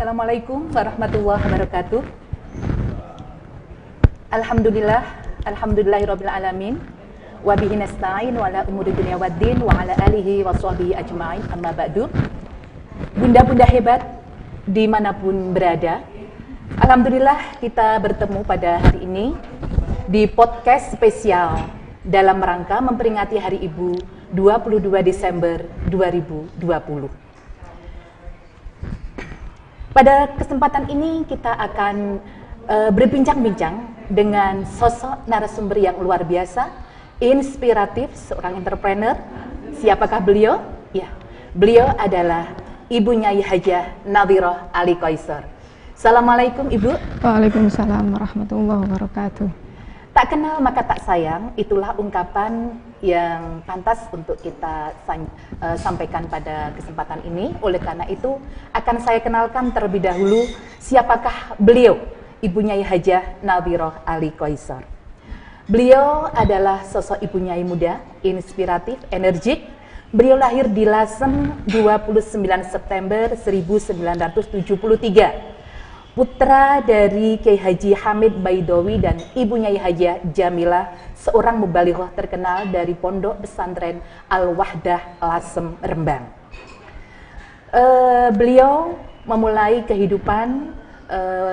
Assalamualaikum warahmatullahi wabarakatuh. Alhamdulillahirabbil alamin. Wa bihi nasta'in wa ala umuri dunya waddin wa ala alihi wa sahbihi ajma'in. Amma ba'du. Bunda-bunda hebat dimanapun berada, alhamdulillah kita bertemu pada hari ini di podcast spesial dalam rangka memperingati Hari Ibu 22 Desember 2020. Pada kesempatan ini kita akan berbincang-bincang dengan sosok narasumber yang luar biasa, inspiratif, seorang entrepreneur. Siapakah beliau? Ya, beliau adalah Ibu Nyai Hajah Nadhirah Ali Qaisar. Assalamualaikum Ibu. Waalaikumsalam warahmatullahi wabarakatuh. Tak kenal maka tak sayang, itulah ungkapan yang pantas untuk kita sampaikan pada kesempatan ini. Oleh karena itu, akan saya kenalkan terlebih dahulu siapakah beliau, Ibu Nyai Hajah Nadhirah Ali Qaisar. Beliau adalah sosok Ibu Nyai muda, inspiratif, energik. Beliau lahir di Lasem 29 September 1973. Putra dari Kiai Haji Hamid Baidowi dan Ibu Nyai Hajah Jamilah, seorang mubalighah terkenal dari Pondok Pesantren Al-Wahdah Lasem Rembang. Beliau memulai kehidupan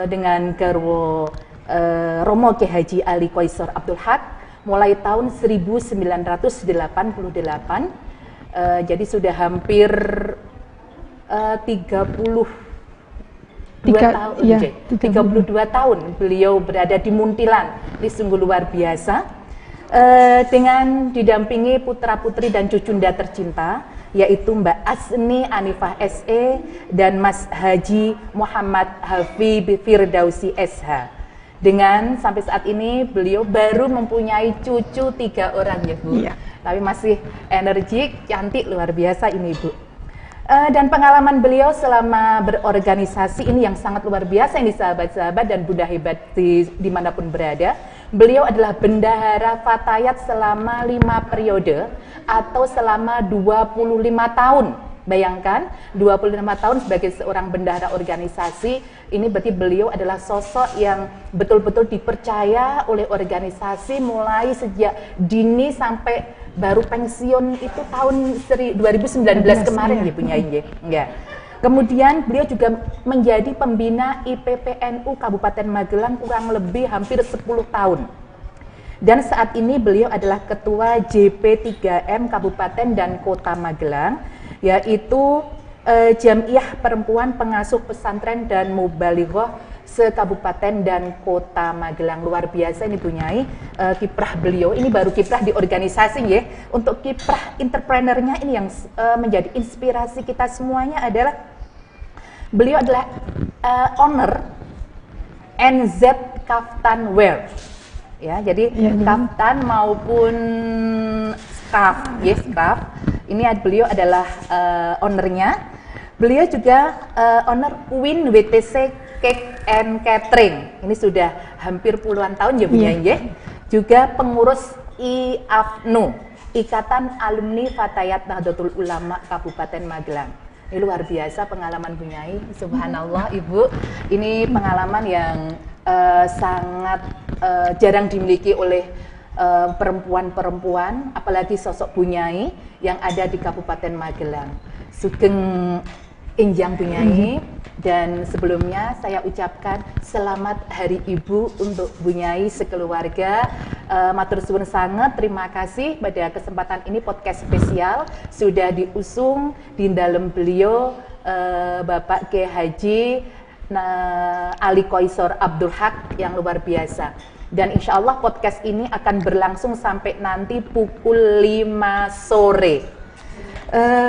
dengan garwa Romo Kiai Haji Ali Qaisar Abdul Haq mulai tahun 1988. Jadi sudah hampir 32 tahun beliau berada di Muntilan. Ini sungguh luar biasa. Dengan didampingi putra-putri dan cucunda tercinta, yaitu Mbak Asni Anifah SE dan Mas Haji Muhammad Hafib Firdausi SH. Dengan sampai saat ini beliau baru mempunyai cucu 3 orang ya Bu. Iya. Tapi masih energik, cantik, luar biasa ini Bu. Dan pengalaman beliau selama berorganisasi ini yang sangat luar biasa ini sahabat-sahabat dan bunda hebat dimanapun berada. Beliau adalah bendahara Fatayat selama 5 periode atau selama 25 tahun. Bayangkan 25 tahun sebagai seorang bendahara organisasi, ini berarti beliau adalah sosok yang betul-betul dipercaya oleh organisasi mulai sejak dini sampai baru pensiun itu tahun 2019 kemarin ya punya ya. Kemudian beliau juga menjadi pembina IPPNU Kabupaten Magelang kurang lebih hampir 10 tahun. Dan saat ini beliau adalah ketua JP3M Kabupaten dan Kota Magelang, yaitu Jamiah Perempuan Pengasuh Pesantren dan Mubalighah se-Kabupaten dan Kota Magelang. Luar biasa ini punyai kiprah beliau. Ini baru kiprah di organisasi ya. Untuk kiprah entrepreneurnya ini yang menjadi inspirasi kita semuanya adalah beliau adalah owner NZ Kaftan Wear. Ya, jadi kaftan maupun scarf, yes, scarf. Ini beliau adalah ownernya. Beliau juga owner Queen WTC Cake and Catering. Ini sudah hampir puluhan tahun ya Bu Nyai. Juga pengurus IAFNU, Ikatan Alumni Fatayat Nahdlatul Ulama Kabupaten Magelang. Ini luar biasa pengalaman Bu Nyai. Subhanallah Ibu. Ini pengalaman yang sangat jarang dimiliki oleh perempuan-perempuan, apalagi sosok Bu Nyai yang ada di Kabupaten Magelang. Sugeng Injang Bu Nyai, dan sebelumnya saya ucapkan selamat Hari Ibu untuk Bu Nyai sekeluarga. Matur suwun sangat, terima kasih pada kesempatan ini podcast spesial sudah diusung di dalam beliau Bapak Kiai Haji Ali Qaisar Abdul Haq yang luar biasa. Dan insya Allah podcast ini akan berlangsung sampai nanti pukul 5 sore.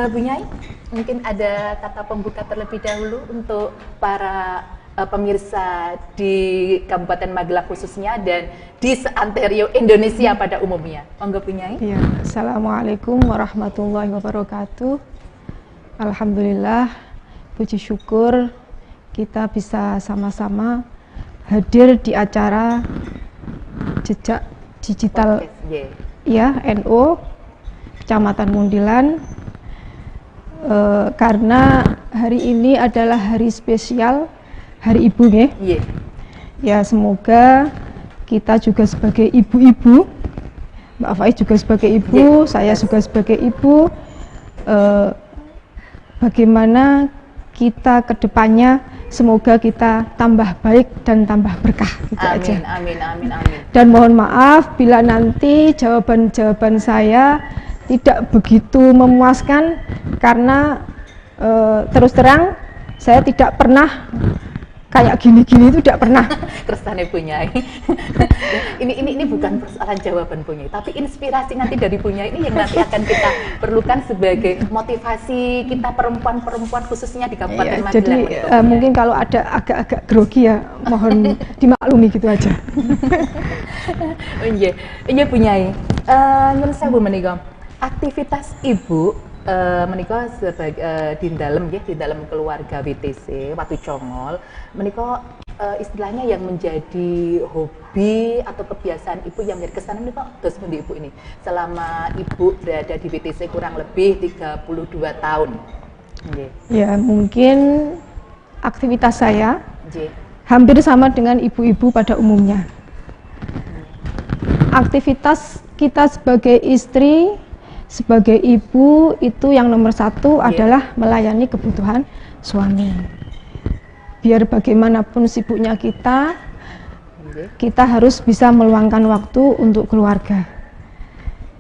Bu Nyai, mungkin ada kata pembuka terlebih dahulu untuk para pemirsa di Kabupaten Magelang khususnya dan di seantero Indonesia pada umumnya. Monggo Bu Nyai. Ya, Assalamualaikum warahmatullahi wabarakatuh. Alhamdulillah, puji syukur kita bisa sama-sama hadir di acara Jejak Digital ya NU Kecamatan Muntilan Karena hari ini adalah hari spesial, Hari Ibu nggih. Iya. Ya, semoga kita juga sebagai ibu-ibu, Mbak Faiz juga sebagai ibu, saya juga sebagai ibu, bagaimana kita ke depannya, semoga kita tambah baik dan tambah berkah, gitu aja. Amin, amin, amin. Dan mohon maaf bila nanti jawaban-jawaban saya tidak begitu memuaskan, karena terus terang saya tidak pernah kayak gini-gini, itu tidak pernah. Keresane Bu Nyai. ini bukan persoalan jawaban Bu Nyai, tapi inspirasi nanti dari Bu Nyai ini yang nanti akan kita perlukan sebagai motivasi kita perempuan-perempuan khususnya di Kabupaten Magelang. Jadi mungkin kalau ada agak-agak grogi ya mohon dimaklumi gitu aja. Iya Bu Nyai. Nyun sewu menika. Aktivitas Ibu menika sebagai di dalam keluarga WTC Watu Congol menika istilahnya yang menjadi hobi atau kebiasaan Ibu yang menjadi kesan menika dos pundi Ibu ini selama Ibu berada di WTC kurang lebih 32 tahun. Nggih. Ya, mungkin aktivitas saya Nggih. hampir sama dengan ibu-ibu pada umumnya. Aktivitas kita sebagai istri, sebagai ibu, itu yang nomor satu adalah melayani kebutuhan suami. Biar bagaimanapun sibuknya kita harus bisa meluangkan waktu untuk keluarga.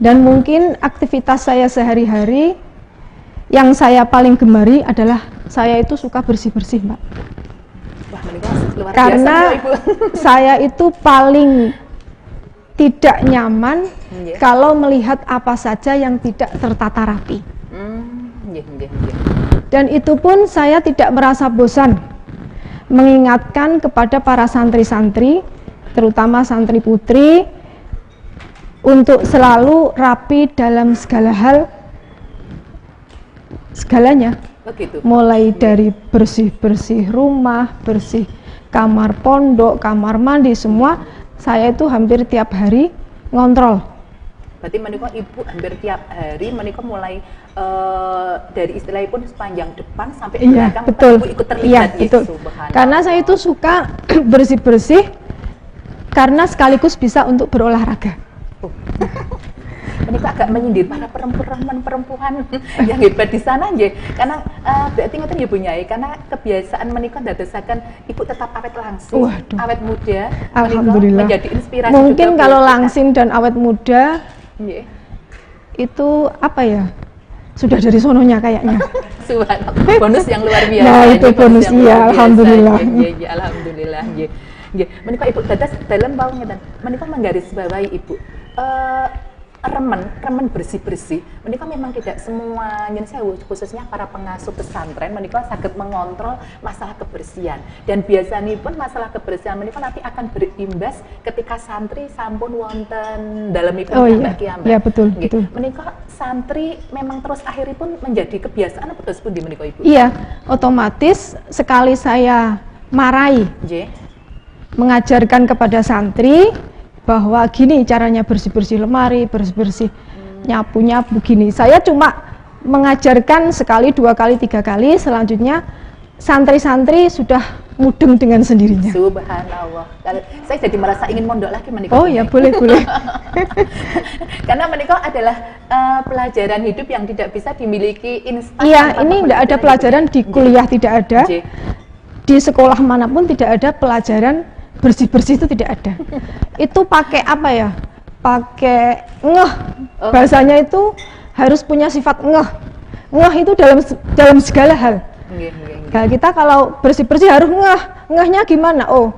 Dan mungkin aktivitas saya sehari-hari yang saya paling gemari adalah saya itu suka bersih-bersih, Mbak. Wah, luar biasa, karena Ibu. saya itu paling tidak nyaman kalau melihat apa saja yang tidak tertata rapi. Dan itu pun saya tidak merasa bosan mengingatkan kepada para santri-santri, terutama santri putri, untuk selalu rapi dalam segala hal, segalanya. Begitu. Mulai dari bersih-bersih rumah, bersih kamar pondok, kamar mandi, semua saya itu hampir tiap hari ngontrol. Berarti menika Ibu hampir tiap hari menika mulai dari istilahnya pun sepanjang depan sampai belakang betul. Ibu ikut terlibat. Iya, betul. Karena saya itu suka bersih-bersih karena sekaligus bisa untuk berolahraga. Menika agak menyindir para perempuan yang hebat di sana nggih. Karena berarti ngoten ya Bu Nyai, karena kebiasaan menika ndadosaken Ibu tetap awet langsing, awet muda. Alhamdulillah. Menjadi inspirasi mungkin juga kalau langsing dan awet muda itu apa ya? Sudah dari sononya kayaknya. Subhanallah. Bonus yang luar biasa. Nah, itu bonus ya, alhamdulillah. Iya, alhamdulillah nggih. Nggih, menika Ibu dados dalem wau ngeten. Menika menggarisbawahi Ibu remen bersih-bersih. Menika memang tidak semua nyun sewu, khususnya para pengasuh pesantren menika saged mengontrol masalah kebersihan. Dan biasanya pun masalah kebersihan menika nanti akan berimbas ketika santri sampun wonten dalemipun Mbak Kiambak. Iya, betul, betul. Menika santri memang terus akhiripun menjadi kebiasaan apa terus pundi menika Ibu? Iya, otomatis sekali saya marahi, mengajarkan kepada santri bahwa gini caranya bersih-bersih lemari, bersih-bersih nyapu-nyapu gini. Saya cuma mengajarkan sekali, 2 kali, 3 kali, selanjutnya santri-santri sudah mudeng dengan sendirinya. Subhanallah. Saya jadi merasa ingin mondok lagi menikah. Oh ya, boleh. Karena menikah adalah pelajaran hidup yang tidak bisa dimiliki instan. Iya, ini tidak ada pelajaran di kuliah, tidak ada. Di sekolah manapun tidak ada pelajaran bersih-bersih, itu tidak ada. Itu pakai apa ya? Pakai ngeh. Bahasanya itu harus punya sifat ngeh. Ngeh itu dalam segala hal. Nah, kita kalau bersih-bersih harus ngeh. Ngehnya gimana? Oh,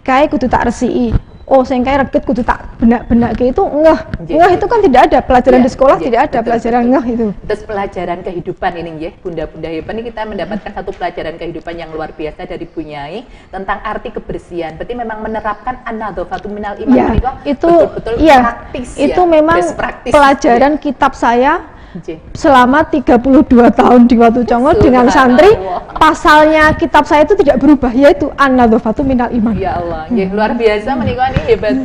kayak kudu tak resiki. Oh, sing kae reget kudu tak benak-benak itu ngeh. Ngeh itu kan tidak ada pelajaran di sekolah, tidak ada pelajaran ngeh itu. Terus pelajaran kehidupan ini nggih, Bunda-bunda hebat ini kita mendapatkan satu pelajaran kehidupan yang luar biasa dari Bu Nyai tentang arti kebersihan. Berarti memang menerapkan an-nadhafatu minal iman itu betul-betul praktis itu ya. Memang pelajaran kitab saya selama 32 tahun di Watu Congol dengan santri, pasalnya kitab saya itu tidak berubah, yaitu an-nadzafatu minal iman. Ya Allah, luar biasa menikah ini hebat.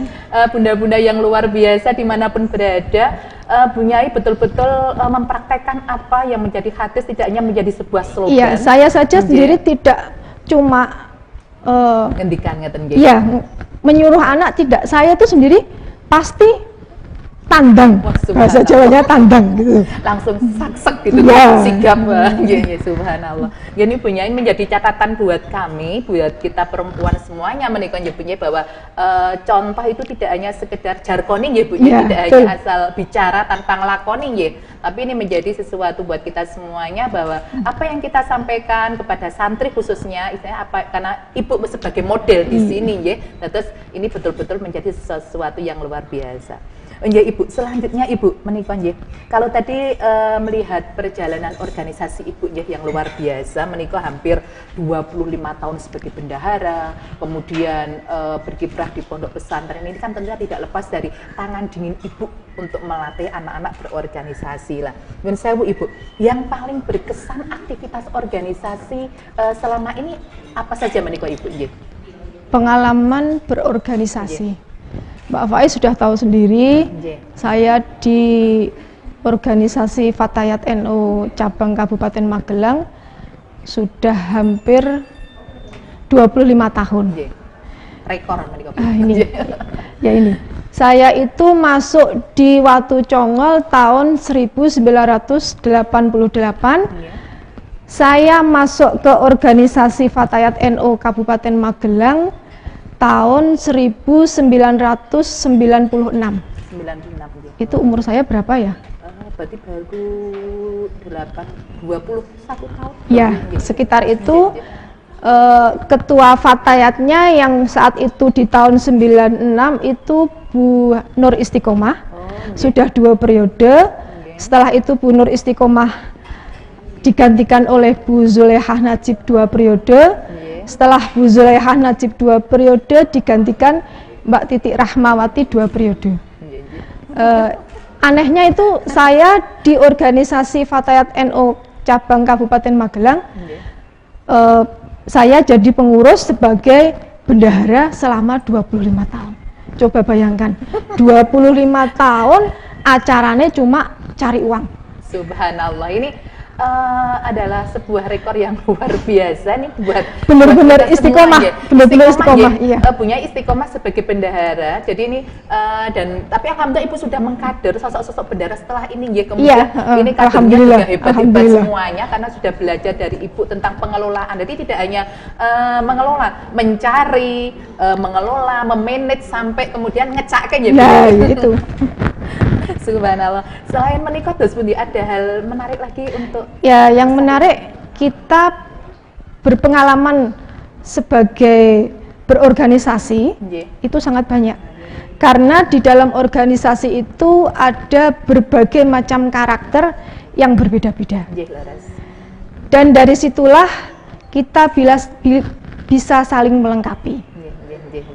Bunda-bunda yang luar biasa dimanapun berada, Bunyai betul-betul mempraktekkan apa yang menjadi hadis, tidak hanya menjadi sebuah slogan. Iya, saya saja sendiri tidak cuma ngendikan ngeten nggih. Iya, menyuruh anak tidak, saya itu sendiri pasti tandang, bahasa Jawanya tandang gitu. Langsung saksek gitu, sigap. Subhanallah. Gini Bunyai menjadi catatan buat kami, buat kita perempuan semuanya menikah Bunyai, bahwa contoh itu tidak hanya sekedar jargoni ya Bu, tidak hanya asal bicara tanpa ngelakoni ya, tapi ini menjadi sesuatu buat kita semuanya, bahwa apa yang kita sampaikan kepada santri khususnya, istilahnya apa, karena ibu sebagai model di sini ya, terus ini betul-betul menjadi sesuatu yang luar biasa. Ya Ibu, selanjutnya Ibu menikah ya. Kalau tadi melihat perjalanan organisasi Ibu ya yang luar biasa, menikah hampir 25 tahun sebagai bendahara, kemudian berkiprah di pondok pesantren, ini kan tentunya tidak lepas dari tangan dingin Ibu untuk melatih anak-anak berorganisasi lah. Dan saya Ibu, yang paling berkesan aktivitas organisasi selama ini apa saja menikah Ibu ya? Pengalaman berorganisasi. Mbak Faiz sudah tahu sendiri, saya di organisasi Fatayat NU cabang Kabupaten Magelang sudah hampir 25 tahun. Rekor ini. Ya ini. Saya itu masuk di Watu Congol tahun 1988. Saya masuk ke organisasi Fatayat NU Kabupaten Magelang tahun 1996. 96. Itu umur saya berapa ya? Berarti baru 21 tahun. Ya, sekitar itu. Ketua Fatayatnya yang saat itu di tahun 96 itu Bu Nur Istiqomah. Sudah 2 periode. Setelah itu Bu Nur Istiqomah digantikan oleh Bu Zulehah Najib 2 periode. Setelah Bu Zulehah Najib 2 periode digantikan Mbak Titik Rahmawati 2 periode. Anehnya itu saya di organisasi Fatayat NU cabang Kabupaten Magelang, saya jadi pengurus sebagai bendahara selama 25 tahun. Coba bayangkan, 25 tahun acaranya cuma cari uang. Subhanallah, ini adalah sebuah rekor yang luar biasa nih buat benar-benar istiqomah, benar-benar istiqomah, iya. Punya istiqomah sebagai bendahara. Jadi ini tapi alhamdulillah Ibu sudah mengkader sosok-sosok bendahara setelah ini ya, kemudian ini kadernya juga hebat-hebat semuanya karena sudah belajar dari Ibu tentang pengelolaan. Jadi tidak hanya mengelola, mencari, mengelola, memanage sampai kemudian ngecaknya ya. Nah, itu. Subhanallah. Selain menikah terus Budi, ada hal menarik lagi untuk yang menarik, kita berpengalaman sebagai berorganisasi itu sangat banyak. Karena di dalam organisasi itu ada berbagai macam karakter yang berbeda-beda. Dan dari situlah kita bisa saling melengkapi.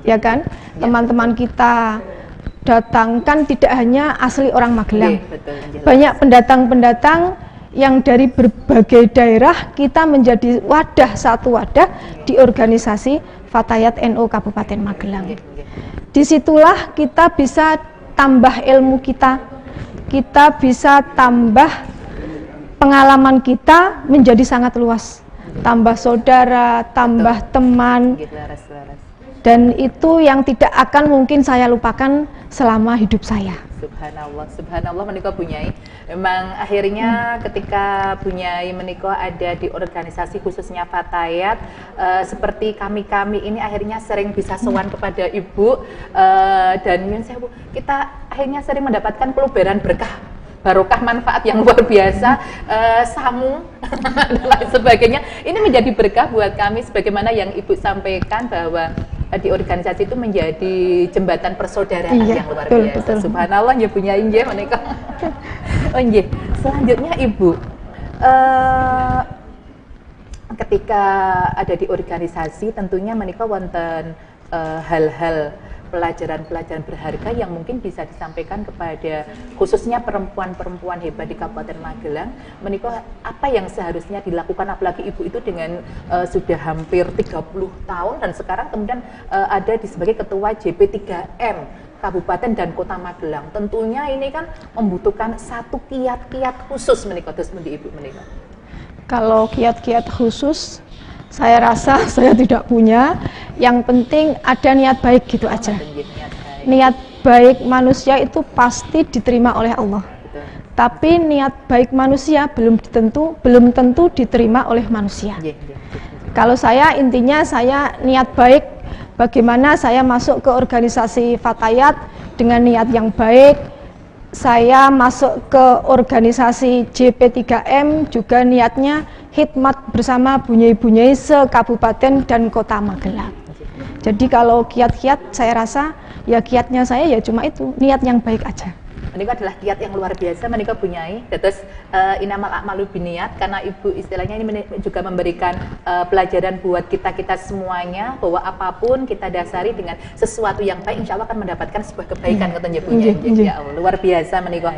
Ya kan? Teman-teman kita datangkan tidak hanya asli orang Magelang, banyak pendatang-pendatang yang dari berbagai daerah, kita menjadi satu wadah di organisasi Fatayat NU Kabupaten Magelang. Disitulah kita bisa tambah ilmu kita bisa tambah pengalaman kita menjadi sangat luas, tambah saudara, tambah teman. Dan itu yang tidak akan mungkin saya lupakan selama hidup saya. Subhanallah, subhanallah menikah Bunyai. Memang akhirnya ketika Bunyai menikah ada di organisasi khususnya Fatayat, seperti kami ini akhirnya sering bisa sowan kepada Ibu, dan kita akhirnya sering mendapatkan peluberan berkah, barokah, manfaat yang luar biasa, samu dan lain sebagainya. Ini menjadi berkah buat kami, sebagaimana yang Ibu sampaikan bahwa di organisasi itu menjadi jembatan persaudaraan yang luar biasa. Betul. Subhanallah ya punya injih menika. Selanjutnya Ibu, ketika ada di organisasi tentunya menika wonten hal-hal pelajaran-pelajaran berharga yang mungkin bisa disampaikan kepada khususnya perempuan-perempuan hebat di Kabupaten Magelang, menikah apa yang seharusnya dilakukan, apalagi ibu itu dengan sudah hampir 30 tahun dan sekarang kemudian ada di sebagai ketua JP3M Kabupaten dan Kota Magelang. Tentunya ini kan membutuhkan satu kiat-kiat khusus menikah, terus ibu menikah. Kalau kiat-kiat khusus, saya rasa saya tidak punya. Yang penting ada niat baik gitu aja. Niat baik manusia itu pasti diterima oleh Allah. Betul. Tapi niat baik manusia belum tentu diterima oleh manusia. Kalau saya intinya saya niat baik, bagaimana saya masuk ke organisasi Fatayat dengan niat yang baik. Saya masuk ke organisasi JP3M juga niatnya khidmat bersama bunyai-bunyai se-Kabupaten dan Kota Magelang. Jadi kalau kiat-kiat saya rasa ya kiatnya saya ya cuma itu, niat yang baik aja. Ini adalah kiat yang luar biasa menika bunyai. Terus inamal a'malu biniat, karena ibu istilahnya ini juga memberikan pelajaran buat kita semuanya bahwa apapun kita dasari dengan sesuatu yang baik, insya Allah akan mendapatkan sebuah kebaikan katanya bunyai. Ya Allah, luar biasa menika.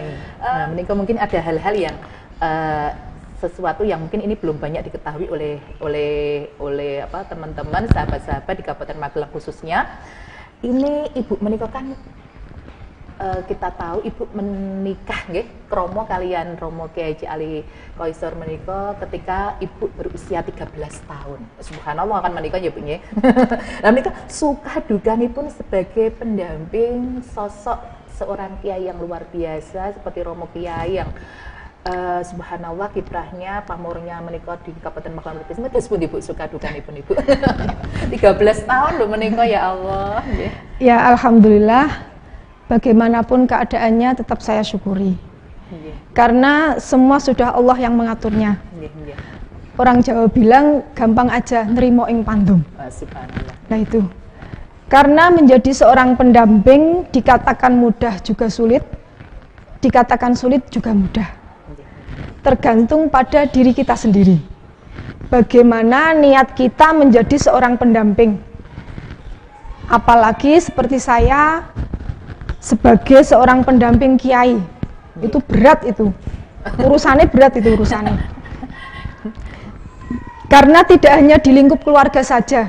Menika mungkin ada hal-hal yang sesuatu yang mungkin ini belum banyak diketahui oleh teman-teman sahabat-sahabat di Kabupaten Magelang khususnya. Ini ibu menikah kan kita tahu ibu menikah nggih kromo kalian Romo Kiai Haji Ali Qoisor menika ketika ibu berusia 13 tahun. Subhanallah akan menikah ya Bu nggih. Nah menika suka dukanipun sebagai pendamping sosok seorang kiai yang luar biasa seperti Romo Kiai yang subhanallah kiprahnya pamornya menikah di Kabupaten Magelang terus pun ibu suka dukanipun ibu. 13 tahun lho menikah ya Allah. Ya alhamdulillah. Bagaimanapun keadaannya tetap saya syukuri. Karena semua sudah Allah yang mengaturnya. Orang Jawa bilang gampang aja nerimo ing pandum. Nah itu. Karena menjadi seorang pendamping dikatakan mudah juga sulit, dikatakan sulit juga mudah. Tergantung pada diri kita sendiri. Bagaimana niat kita menjadi seorang pendamping. Apalagi seperti saya sebagai seorang pendamping kiai, itu berat itu, urusannya berat itu urusannya. Karena tidak hanya di lingkup keluarga saja,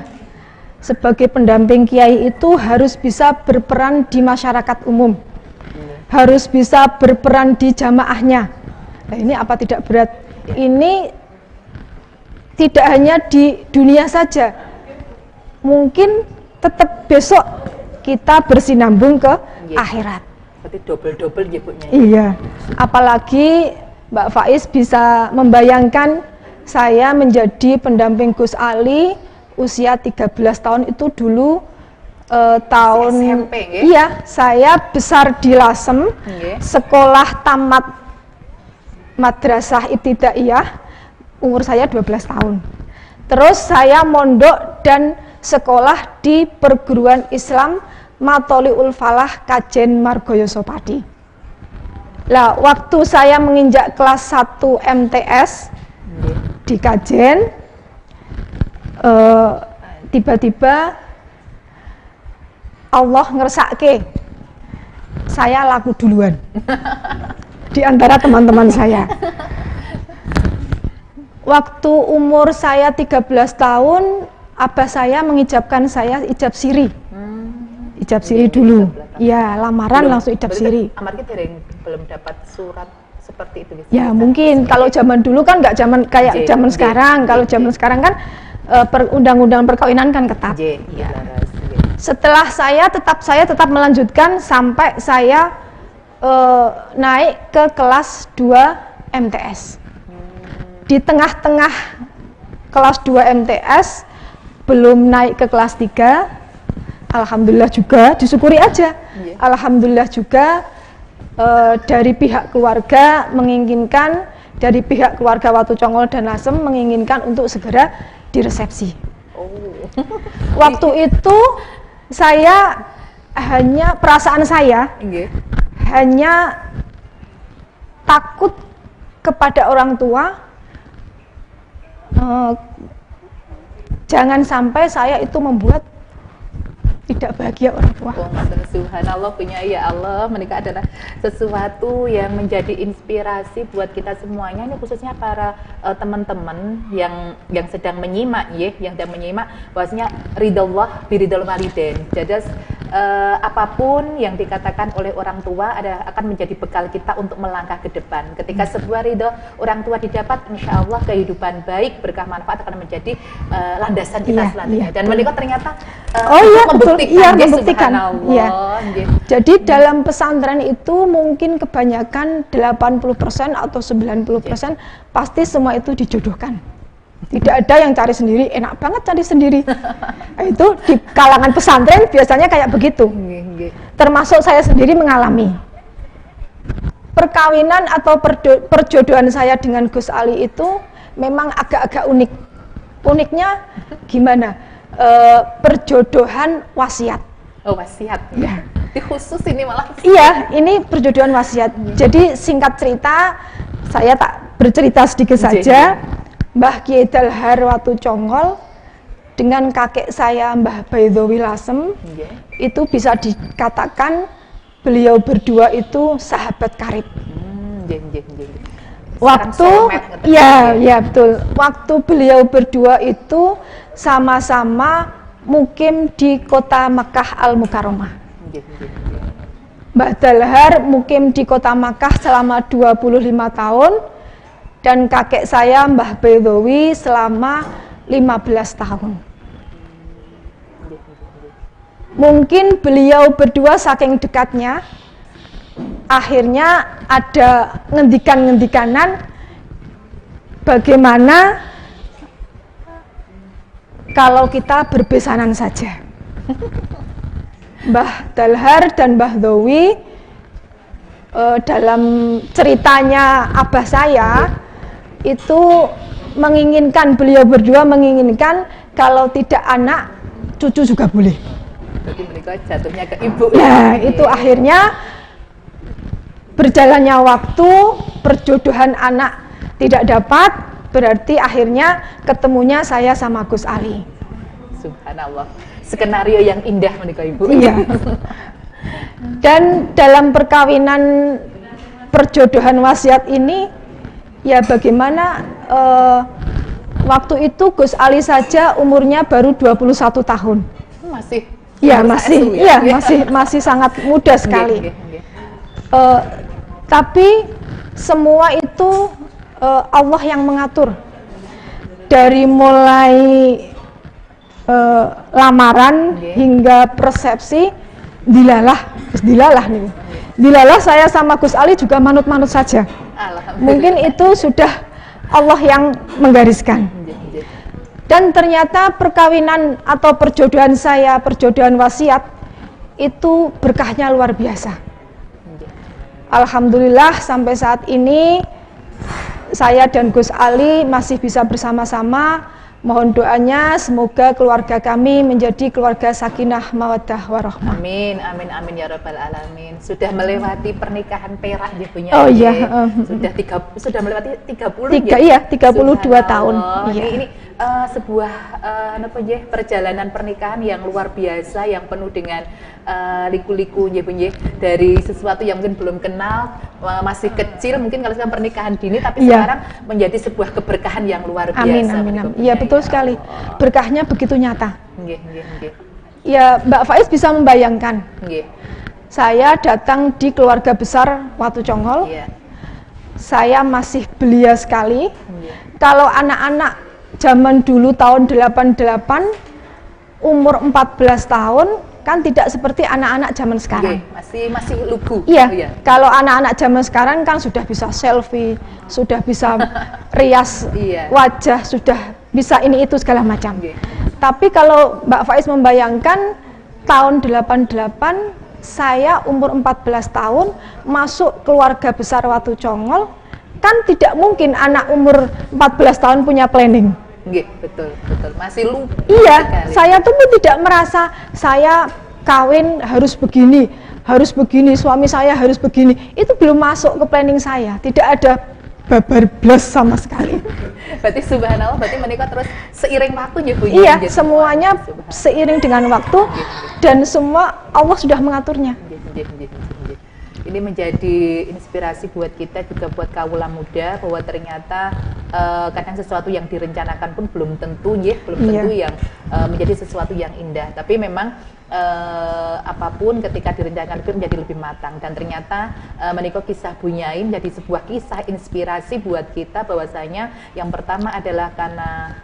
sebagai pendamping kiai itu harus bisa berperan di masyarakat umum, harus bisa berperan di jamaahnya. Nah ini apa tidak berat? Ini tidak hanya di dunia saja, mungkin tetap besok kita bersinambung ke akhirat. Berarti double-double ya Bu. Iya. Apalagi Mbak Faiz bisa membayangkan saya menjadi pendamping Gus Ali usia 13 tahun itu dulu tahun SMP, iya, saya besar di Lasem, sekolah tamat madrasah ibtidaiyah, umur saya 12 tahun. Terus saya mondok dan sekolah di perguruan Islam Matoliul Falah Kajen Margoyoso Pati. Lah, waktu saya menginjak kelas 1 MTS di Kajen, tiba-tiba Allah ngersake saya laku duluan di antara teman-teman saya. Waktu umur saya 13 tahun, abah saya mengijabkan saya ijab siri. Ijab siri dulu, ya lamaran langsung ijab siri. Amarnya belum dapat surat seperti itu. Ya mungkin kalau zaman dulu kan nggak zaman kayak zaman sekarang. Kalau zaman sekarang kan undang-undang perkawinan kan ketat. Setelah saya tetap melanjutkan sampai saya naik ke kelas 2 MTS. Di tengah-tengah kelas 2 MTS belum naik ke kelas 3. Alhamdulillah juga, disyukuri aja. Alhamdulillah juga dari pihak keluarga menginginkan, dari pihak keluarga Watu Congol dan Lasem menginginkan untuk segera diresepsi. Waktu itu saya hanya, perasaan saya hanya takut kepada orang tua, jangan sampai saya itu membuat tidak bahagia orang tua. Subhanallah, punya ya Allah, menikah adalah sesuatu yang menjadi inspirasi buat kita semuanya. Ini khususnya para teman-teman yang sedang menyimak ya, yang sedang menyimak bahwasanya ridallah biridal walidain. Jadi apapun yang dikatakan oleh orang tua akan menjadi bekal kita untuk melangkah ke depan. Ketika sebuah ridho orang tua didapat, insya Allah kehidupan baik berkah manfaat akan menjadi landasan kita selanjutnya. Dan menikah ternyata membuktikan. Ya. Jadi dalam pesantren itu mungkin kebanyakan 80% atau 90% pasti semua itu dijodohkan. Tidak ada yang cari sendiri, enak banget cari sendiri. Itu di kalangan pesantren biasanya kayak begitu. Termasuk saya sendiri mengalami. Perkawinan atau perjodohan saya dengan Gus Ali itu memang agak-agak unik. Uniknya gimana? Perjodohan wasiat. Oh, wasiat. Ya. Khusus ini malah. Iya, ini perjodohan wasiat. Jadi singkat cerita, saya tak bercerita sedikit saja. Mbah Kiai Dalhar Watu Congol dengan kakek saya Mbah Baidhawi Lasem, itu bisa dikatakan beliau berdua itu sahabat karib. Waktu ya betul. Waktu beliau berdua itu sama-sama mukim di kota Makkah Al Mukarramah. Mbah Dalhar mukim di kota Makkah selama 25 tahun. Dan kakek saya Mbah Baidhawi selama 15 tahun. Mungkin beliau berdua saking dekatnya, akhirnya ada ngendikan-ngendikanan bagaimana kalau kita berbesanan saja. Mbah Dalhar dan Mbah Dhawi dalam ceritanya abah saya itu menginginkan, beliau berdua menginginkan kalau tidak anak, cucu juga boleh. Jadi mereka jatuhnya ke ibu. Nah, itu akhirnya berjalannya waktu, perjodohan anak tidak dapat, berarti akhirnya ketemunya saya sama Gus Ali. Subhanallah, skenario yang indah menikah ibu. Iya. Dan dalam perkawinan perjodohan wasiat ini, ya bagaimana waktu itu Gus Ali saja umurnya baru 21 tahun. Masih. Ya masih, masih sangat muda sekali. Tapi semua itu Allah yang mengatur. Dari mulai lamaran hingga persepsi, dilalah nih. Dilalah saya sama Gus Ali juga manut-manut saja. Mungkin itu sudah Allah yang menggariskan. Dan ternyata perkawinan atau perjodohan saya, perjodohan wasiat, itu berkahnya luar biasa. Alhamdulillah sampai saat ini saya dan Gus Ali masih bisa bersama-sama. Mohon doanya semoga keluarga kami menjadi keluarga sakinah mawaddah warahmah. Amin, amin, amin ya rabbal alamin. Sudah melewati pernikahan perak ya punya. Oh iya. Sudah melewati 30 32 tahun. Iya. Ini sebuah perjalanan pernikahan yang luar biasa, yang penuh dengan liku-liku dari sesuatu yang mungkin belum kenal, masih kecil mungkin kalau sekarang pernikahan dini, tapi sekarang menjadi sebuah keberkahan yang luar biasa. Amin. Iya betul sekali. Berkahnya begitu nyata. Ya Mbak Faiz bisa membayangkan. Saya datang di keluarga besar Watu Congol. Saya masih belia sekali. Kalau anak-anak zaman dulu tahun 88 umur 14 tahun kan tidak seperti anak-anak zaman sekarang. Masih lugu. Iya. Kalau anak-anak zaman sekarang kan sudah bisa selfie, sudah bisa rias wajah, sudah bisa ini itu segala macam. Tapi kalau Mbak Faiz membayangkan tahun 88 saya umur 14 tahun masuk keluarga besar Watu Congol, kan tidak mungkin anak umur 14 tahun punya planning. Betul. Masih lugu. Iya, sekali. saya tuh pun tidak merasa saya kawin harus begini, suami saya harus begini. Itu belum masuk ke planning saya. Tidak ada babar blas sama sekali. Berarti subhanallah, berarti menikah terus seiring waktu ya Bu? Iya, semuanya seiring dengan waktu dan semua Allah sudah mengaturnya. Ini menjadi inspirasi buat kita juga, buat kaula muda, bahwa ternyata kadang sesuatu yang direncanakan pun belum tentu yang menjadi sesuatu yang indah. Tapi memang apapun ketika direncanakan itu menjadi lebih matang, dan ternyata menikah kisah Bu Nyai menjadi sebuah kisah inspirasi buat kita, bahwasanya yang pertama adalah karena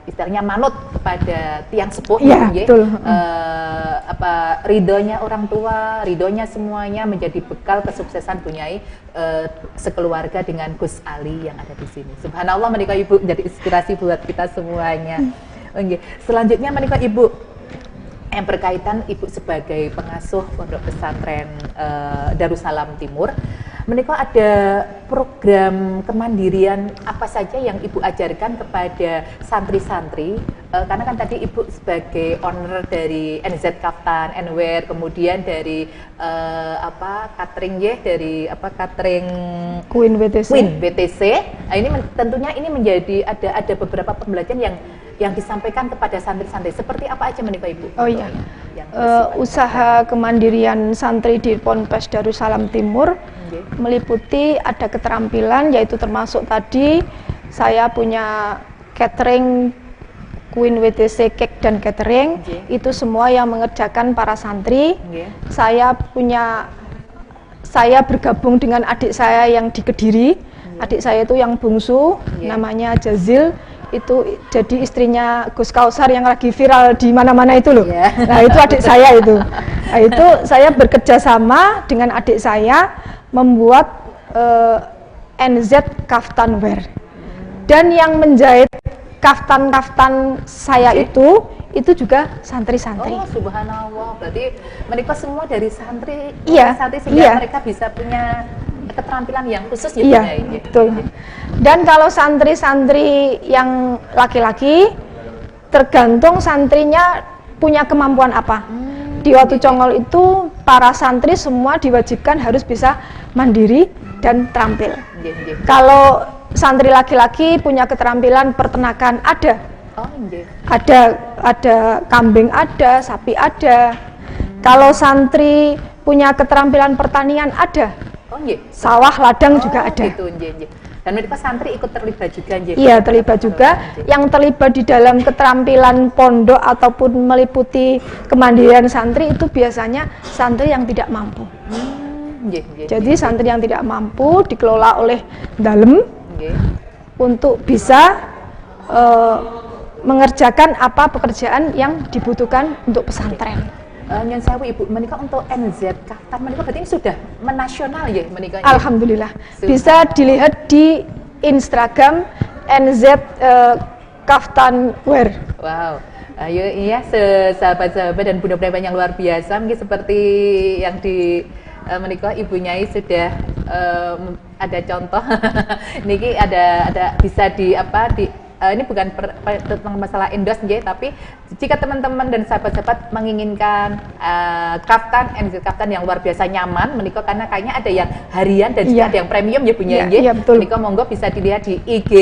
istilahnya manut kepada tiang sepuh, ya, betul. Ridhonya orang tua, ridhonya semuanya menjadi bekal kesuksesan Bu Nyai sekeluarga dengan Gus Ali yang ada di sini. Subhanallah, menikah Ibu menjadi inspirasi buat kita semuanya. Oke, selanjutnya menikah Ibu yang berkaitan Ibu sebagai pengasuh pondok pesantren Darussalam Timur. Menikah ada program kemandirian apa saja yang Ibu ajarkan kepada santri-santri? Karena kan tadi Ibu sebagai owner dari NZ Kaftan Anywhere, kemudian dari catering catering Queen WTC. Nah, ini tentunya ini menjadi ada beberapa pembelajaran yang disampaikan kepada santri-santri. Seperti apa aja menikah Ibu? Oh iya. Usaha kemandirian santri di Ponpes Darussalam Timur meliputi ada keterampilan, yaitu termasuk tadi saya punya catering Queen WTC Cake dan Catering. Itu semua yang mengerjakan para santri. Saya bergabung dengan adik saya yang di Kediri. Adik saya itu yang bungsu, namanya Jazil. Itu jadi istrinya Gus Kausar yang lagi viral di mana-mana itu loh. Nah, itu adik saya itu. Nah, itu saya bekerja sama dengan adik saya membuat NZ Kaftan Wear. Dan yang menjahit kaftan-kaftan saya itu juga santri-santri. Oh, subhanallah. Berarti mereka semua dari santri, sehingga mereka bisa punya keterampilan yang khusus ya. Iya, betul. Dan kalau santri-santri yang laki-laki, tergantung santrinya punya kemampuan apa. Di Watu Congol itu para santri semua diwajibkan harus bisa mandiri dan terampil. Kalau santri laki-laki punya keterampilan peternakan ada. Ada kambing, ada sapi, ada. Kalau santri punya keterampilan pertanian ada. Sawah, ladang juga ada. Gitu, dan mereka santri ikut terlibat juga. Iya, terlibat juga. Yang terlibat di dalam keterampilan pondok ataupun meliputi kemandirian santri itu biasanya santri yang tidak mampu. Jadi santri yang tidak mampu dikelola oleh dalem untuk bisa mengerjakan apa pekerjaan yang dibutuhkan untuk pesantren. Yang saya Ibu menikah untuk NZ Kaftan menikah berarti ini sudah menasional ya menikahnya? Alhamdulillah. Bisa dilihat di Instagram NZ Kaftan Wear. Wow. Ayo iya sahabat-sahabat dan bunda-bunda yang luar biasa, mungkin seperti yang di menikah Ibu Nyai sudah ada contoh. Niki ada bisa ini bukan tentang masalah endorse tapi jika teman-teman dan sahabat-sahabat menginginkan NZ Kaftan yang luar biasa nyaman menikah, karena kayaknya ada yang harian dan juga ada yang premium ya Bu Nyai. Iya, betul. Menikah monggo bisa dilihat di IG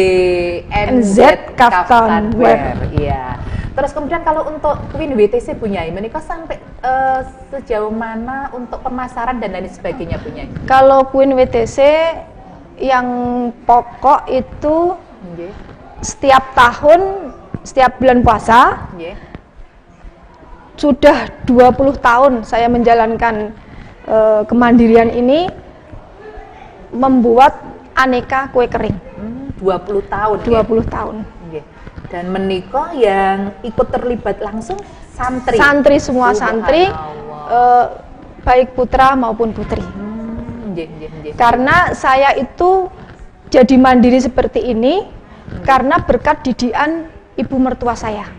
NZ Kaftan Wear. Iya. Terus kemudian kalau untuk Queen WTC Bu Nyai menikah sampai sejauh mana untuk pemasaran dan lain sebagainya Bu Nyai? Kalau Queen WTC yang pokok itu setiap tahun, setiap bulan puasa, sudah 20 tahun saya menjalankan kemandirian ini, membuat aneka kue kering. 20 tahun. 20 tahun. Dan menikah yang ikut terlibat langsung santri. Santri semua santri, baik putra maupun putri. Karena saya itu jadi mandiri seperti ini karena berkat didikan ibu mertua saya.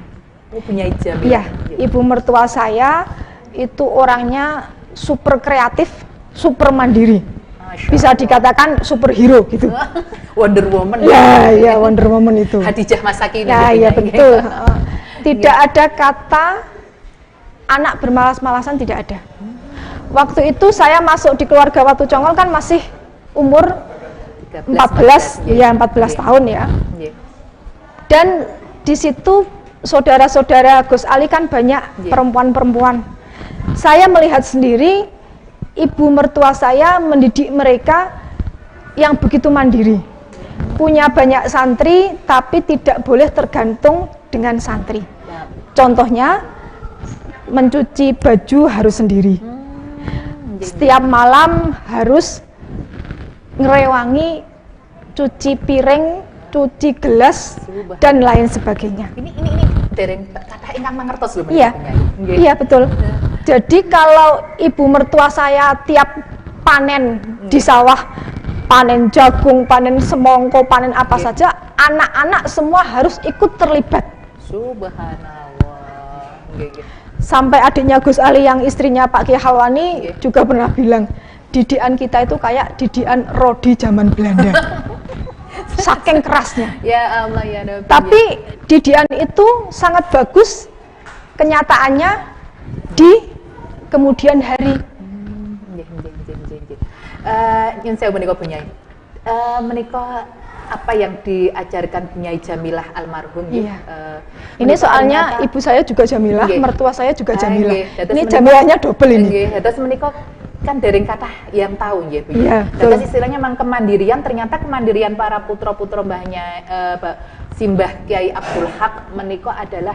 Punya ijab. Iya, ibu mertua saya itu orangnya super kreatif, super mandiri. Bisa dikatakan superhero gitu. Wonder Woman. Ya, Wonder Woman itu. Khadijah Masaki. Ya, betul. Tidak ada kata anak bermalas-malasan, tidak ada. Waktu itu saya masuk di keluarga Watu Congol kan masih umur 14 ya 14 tahun ya. Dan di situ saudara-saudara Gus Ali kan banyak perempuan-perempuan. Saya melihat sendiri ibu mertua saya mendidik mereka yang begitu mandiri. Punya banyak santri tapi tidak boleh tergantung dengan santri. Contohnya mencuci baju harus sendiri. Setiap malam harus ngerewangi, cuci piring, cuci gelas dan lain sebagainya. Ini dereng kata ingkang mangertos lho. Iya betul. Jadi kalau ibu mertua saya tiap panen di sawah, panen jagung, panen semongko, panen apa saja, anak-anak semua harus ikut terlibat. Subhanallah. Sampai adiknya Gus Ali yang istrinya Pak Kiai Halwani juga pernah bilang, didikan kita itu kayak didikan Rodi zaman Belanda. Saking kerasnya. Ya Allah ya Rabbi. Tapi didikan itu sangat bagus kenyataannya di kemudian hari. Yang saya menikah punya menikah apa yang diajarkan Bunyai Jamilah almarhum iya. Ini soalnya ternyata, ibu saya juga Jamilah, mertua saya juga Jamilah. Ini Jamilahnya double ini. Terus menikah kan dereng kata yang tahu nggih Bu. Iya. Terus istilahnya memang kemandirian, ternyata kemandirian para putra-putra mbahnya Simbah Kiai Abdul Haq menikah adalah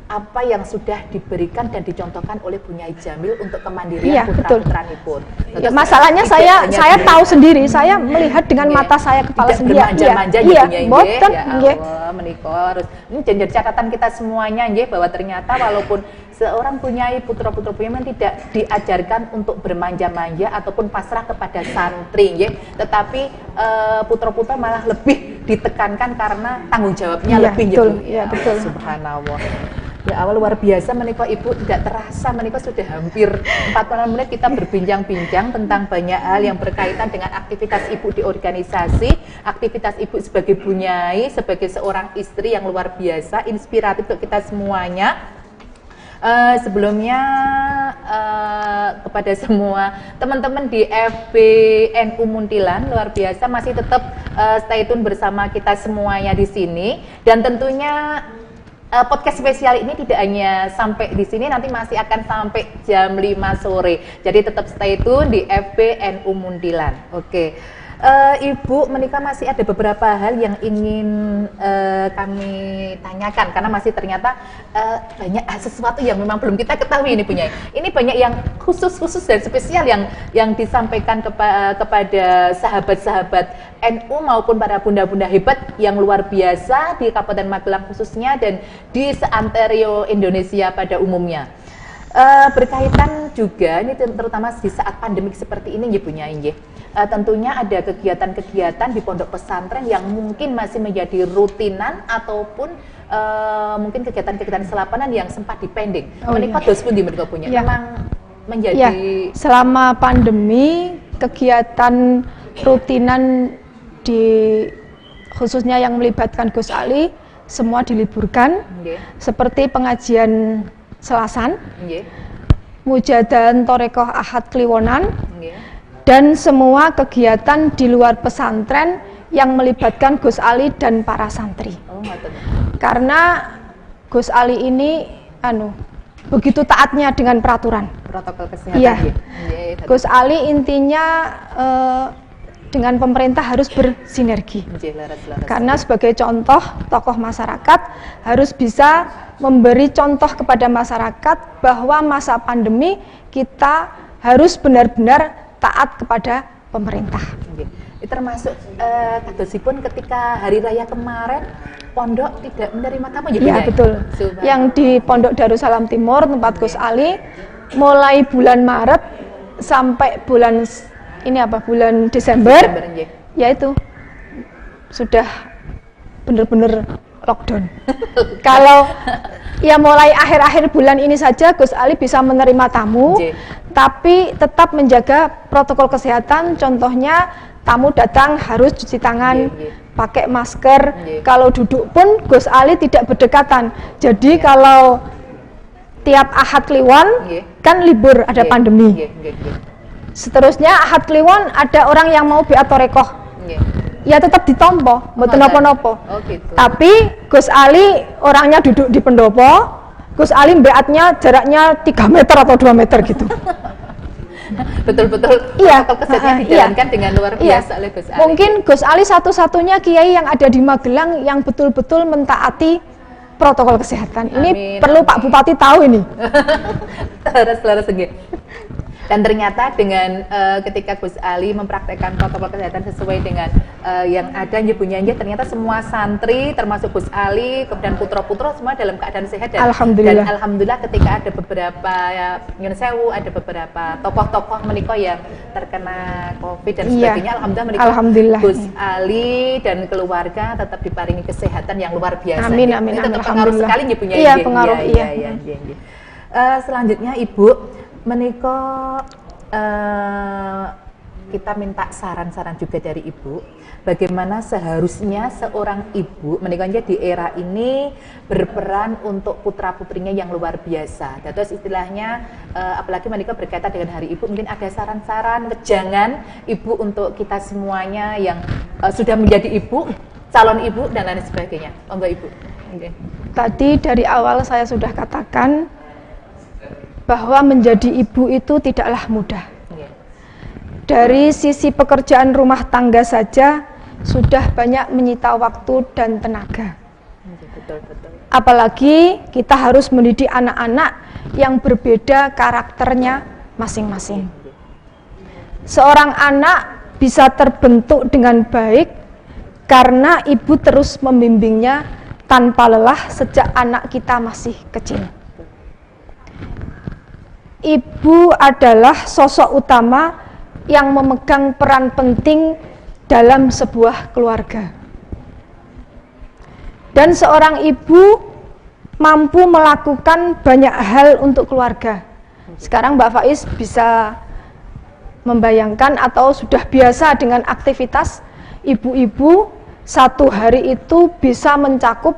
apa yang sudah diberikan dan dicontohkan oleh Bunyai Jamil untuk kemandirian putra-putranipun. Ya, masalahnya saya tahu sendiri, saya melihat dengan mata saya kepala sendiri. Bermanja-manja ya Bunyai nggih. Ya Allah, menika harus ini jadi catatan kita semuanya nggih bahwa ternyata walaupun seorang Bunyai putra-putra Bunyai tidak diajarkan untuk bermanja-manja ataupun pasrah kepada santri nggih, tetapi putra-putra malah lebih ditekankan karena tanggung jawabnya lebih betul, ya betul. Subhanallah. Ya awal luar biasa menikah ibu, tidak terasa menikah sudah hampir 40 menit kita berbincang-bincang tentang banyak hal yang berkaitan dengan aktivitas ibu di organisasi, aktivitas ibu sebagai Bunyai, sebagai seorang istri yang luar biasa, inspiratif untuk kita semuanya. Sebelumnya kepada semua teman-teman di FBNU Muntilan luar biasa masih tetap stay tune bersama kita semuanya di sini dan tentunya podcast spesial ini tidak hanya sampai di sini, nanti masih akan sampai jam 5 sore. Jadi tetap stay tune di FBNU Muntilan. Oke. Ibu menikah masih ada beberapa hal yang ingin kami tanyakan karena masih ternyata banyak sesuatu yang memang belum kita ketahui ini punya. Ini banyak yang khusus dan spesial yang disampaikan kepada sahabat-sahabat NU maupun para bunda-bunda hebat yang luar biasa di Kabupaten Magelang khususnya dan di seantero Indonesia pada umumnya. Berkaitan juga ini terutama di saat pandemik seperti ini ya punya tentunya ada kegiatan-kegiatan di pondok pesantren yang mungkin masih menjadi rutinan ataupun mungkin kegiatan-kegiatan selapanan yang sempat dipending. Menikah dos pun mereka punya memang menjadi selama pandemi kegiatan rutinan di khususnya yang melibatkan Gus Ali semua diliburkan seperti pengajian Selasan, Mujadan Torekoh Ahad Kliwonan, dan semua kegiatan di luar pesantren yang melibatkan Gus Ali dan para santri. Karena Gus Ali ini begitu taatnya dengan peraturan. Protokol kesehatan. Iya. Gus Ali intinya dengan pemerintah harus bersinergi. Karena sebagai contoh tokoh masyarakat harus bisa memberi contoh kepada masyarakat bahwa masa pandemi kita harus benar-benar taat kepada pemerintah. Termasuk kadosipun ketika hari raya kemarin pondok tidak menerima tamu ya? Iya betul. Yang di Pondok Darussalam Timur tempat Gus Ali mulai bulan Maret sampai bulan Desember yaitu sudah benar-benar lockdown. Kalau ya mulai akhir-akhir bulan ini saja Gus Ali bisa menerima tamu, tapi tetap menjaga protokol kesehatan. Contohnya tamu datang harus cuci tangan, pakai masker. Kalau duduk pun Gus Ali tidak berdekatan. Jadi kalau tiap Ahad Kliwon kan libur ada pandemi. Seterusnya Ahad Kliwon ada orang yang mau biat torekoh. ya tetap ditompo, mboten napa-napa. Oh gitu. Tapi Gus Ali orangnya duduk di pendopo, Gus Ali beatnya jaraknya 3 meter atau 2 meter gitu. Betul-betul Iya, protokol kesehatan dijalankan dengan luar biasa oleh Gus Ali. Mungkin Gus Ali satu-satunya kiai yang ada di Magelang yang betul-betul mentaati protokol kesehatan. Ini perlu Pak Bupati tahu ini. Terus nggih. Dan ternyata dengan ketika Gus Ali mempraktekkan protokol kesehatan sesuai dengan yang ada nyebutnya, ternyata semua santri termasuk Gus Ali kemudian putra-putra semua dalam keadaan sehat dan alhamdulillah ketika ada beberapa nyun sewu, ada beberapa tokoh-tokoh menika yang terkena Covid dan sebagainya, alhamdulillah Gus Ali dan keluarga tetap diparingi kesehatan yang luar biasa. Amin. Ini tetap pengaruh sekali nyebutnya. Iya, pengaruh. Selanjutnya Ibu menika kita minta saran-saran juga dari Ibu, bagaimana seharusnya seorang ibu menika di era ini berperan untuk putra-putrinya yang luar biasa. Terus istilahnya apalagi menika berkaitan dengan Hari Ibu, mungkin ada saran-saran wejangan Ibu untuk kita semuanya yang sudah menjadi ibu, calon ibu dan lain sebagainya. Monggo Ibu. Okay. Tadi dari awal saya sudah katakan bahwa menjadi ibu itu tidaklah mudah. Dari sisi pekerjaan rumah tangga saja sudah banyak menyita waktu dan tenaga. Betul. Apalagi kita harus mendidik anak-anak yang berbeda karakternya masing-masing. Seorang anak bisa terbentuk dengan baik karena ibu terus membimbingnya tanpa lelah sejak anak kita masih kecil. Ibu adalah sosok utama yang memegang peran penting dalam sebuah keluarga. Dan seorang ibu mampu melakukan banyak hal untuk keluarga. Sekarang Mbak Faiz bisa membayangkan atau sudah biasa dengan aktivitas ibu-ibu satu hari itu bisa mencakup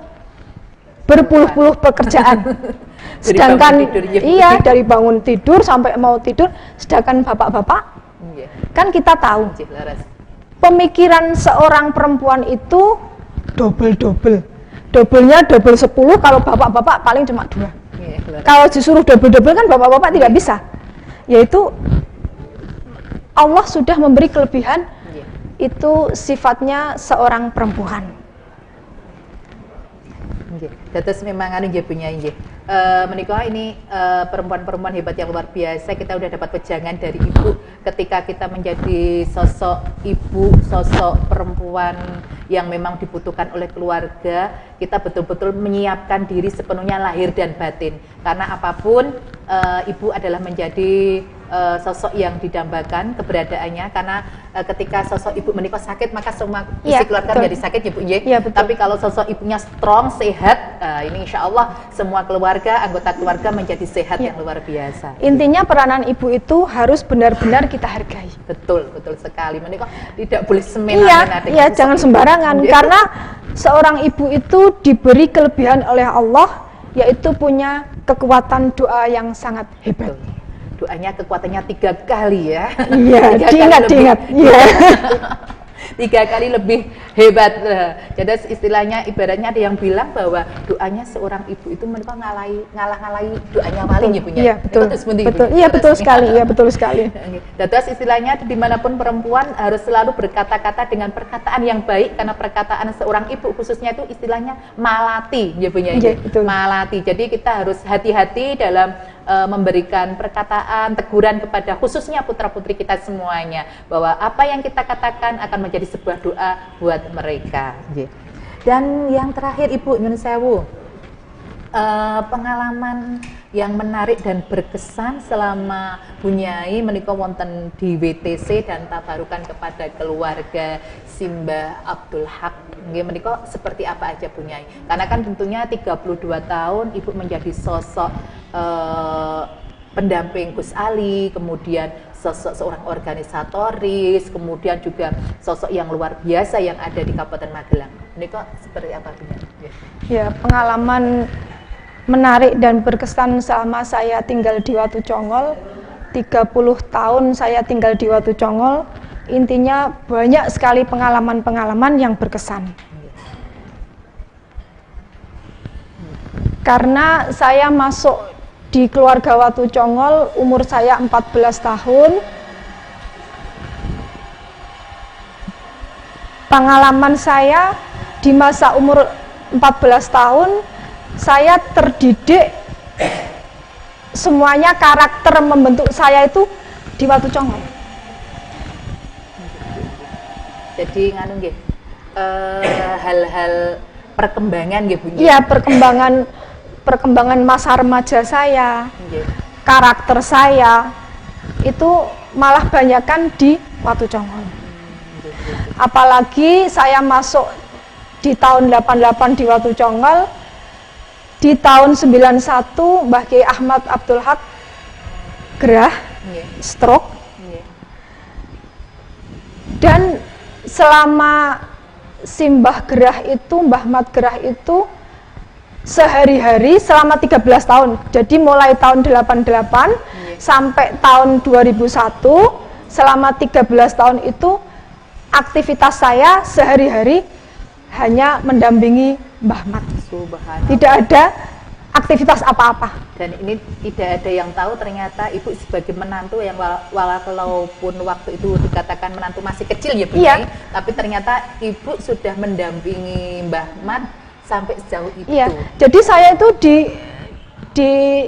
berpuluh-puluh pekerjaan. Sedangkan dari bangun tidur sampai mau tidur, sedangkan bapak-bapak kan kita tahu pemikiran seorang perempuan itu dobelnya double 10, kalau bapak-bapak paling cuma 2. Kalau disuruh double kan bapak-bapak tidak bisa, yaitu Allah sudah memberi kelebihan, itu sifatnya seorang perempuan. Terus memang punya menikah ini perempuan-perempuan hebat yang luar biasa. Kita udah dapat wejangan dari Ibu ketika kita menjadi sosok ibu, sosok perempuan yang memang dibutuhkan oleh keluarga, kita betul-betul menyiapkan diri sepenuhnya lahir dan batin. Karena apapun Ibu adalah menjadi sosok yang didambakan keberadaannya, karena ketika sosok ibu menikah sakit maka semua isi keluarga menjadi sakit ya Bu. Tapi kalau sosok ibunya strong, sehat, ini insya Allah semua keluarga, anggota keluarga menjadi sehat yang luar biasa. Intinya peranan ibu itu harus benar-benar kita hargai. Betul sekali. Menikah tidak boleh semena-mena. Iya, jangan sembarangan. Karena seorang ibu itu diberi kelebihan oleh Allah, yaitu punya kekuatan doa yang sangat hebat. Doanya kekuatannya 3 kali ya. Iya, diingat. Iya. 3 kali lebih hebat. Jadi istilahnya ibaratnya ada yang bilang bahwa doanya seorang ibu itu mereka ngalah-ngalahi doanya wali ya punya. Iya, betul. Iya, betul sekali. Terus istilahnya dimanapun perempuan harus selalu berkata-kata dengan perkataan yang baik, karena perkataan seorang ibu khususnya itu istilahnya malati ya punya. Malati. Jadi kita harus hati-hati dalam memberikan perkataan, teguran kepada khususnya putra-putri kita semuanya, bahwa apa yang kita katakan akan menjadi sebuah doa buat mereka. Dan yang terakhir Ibu nyun sewu, pengalaman yang menarik dan berkesan selama Bu Nyai menika wonten di WTC dan tabarukan kepada keluarga Simbah Abdul Haq. Nggih menika seperti apa aja Bu Nyai? Karena kan tentunya 32 tahun Ibu menjadi sosok pendamping Gus Ali, kemudian sosok seorang organisatoris, kemudian juga sosok yang luar biasa yang ada di Kabupaten Magelang. Menika seperti apa Bu Nyai? Ya, pengalaman menarik dan berkesan selama saya tinggal di Watu Congol. 30 tahun saya tinggal di Watu Congol, intinya banyak sekali pengalaman-pengalaman yang berkesan. Karena saya masuk di keluarga Watu Congol umur saya 14 tahun. Pengalaman saya di masa umur 14 tahun, saya terdidik semuanya, karakter membentuk saya itu di Watu Congol. Jadi nganu nggih, hal-hal perkembangan nggih Bu? Iya, perkembangan masa remaja saya, karakter saya itu malah banyakkan di Watu Congol. Apalagi saya masuk di tahun 88 di Watu Congol, di tahun 91 Mbah Kiai Ahmad Abdul Haq gerah, stroke, dan selama Simbah gerah itu, Mbah Mat gerah itu sehari-hari selama 13 tahun. Jadi mulai tahun 88 sampai tahun 2001, selama 13 tahun itu aktivitas saya sehari-hari hanya mendampingi Mbah Mat. Tidak ada aktivitas apa-apa. Dan ini tidak ada yang tahu ternyata Ibu sebagai menantu yang walaupun waktu itu dikatakan menantu masih kecil ya Bu, iya. Tapi ternyata Ibu sudah mendampingi Mbah Mat sampai sejauh itu. Iya. Jadi saya itu di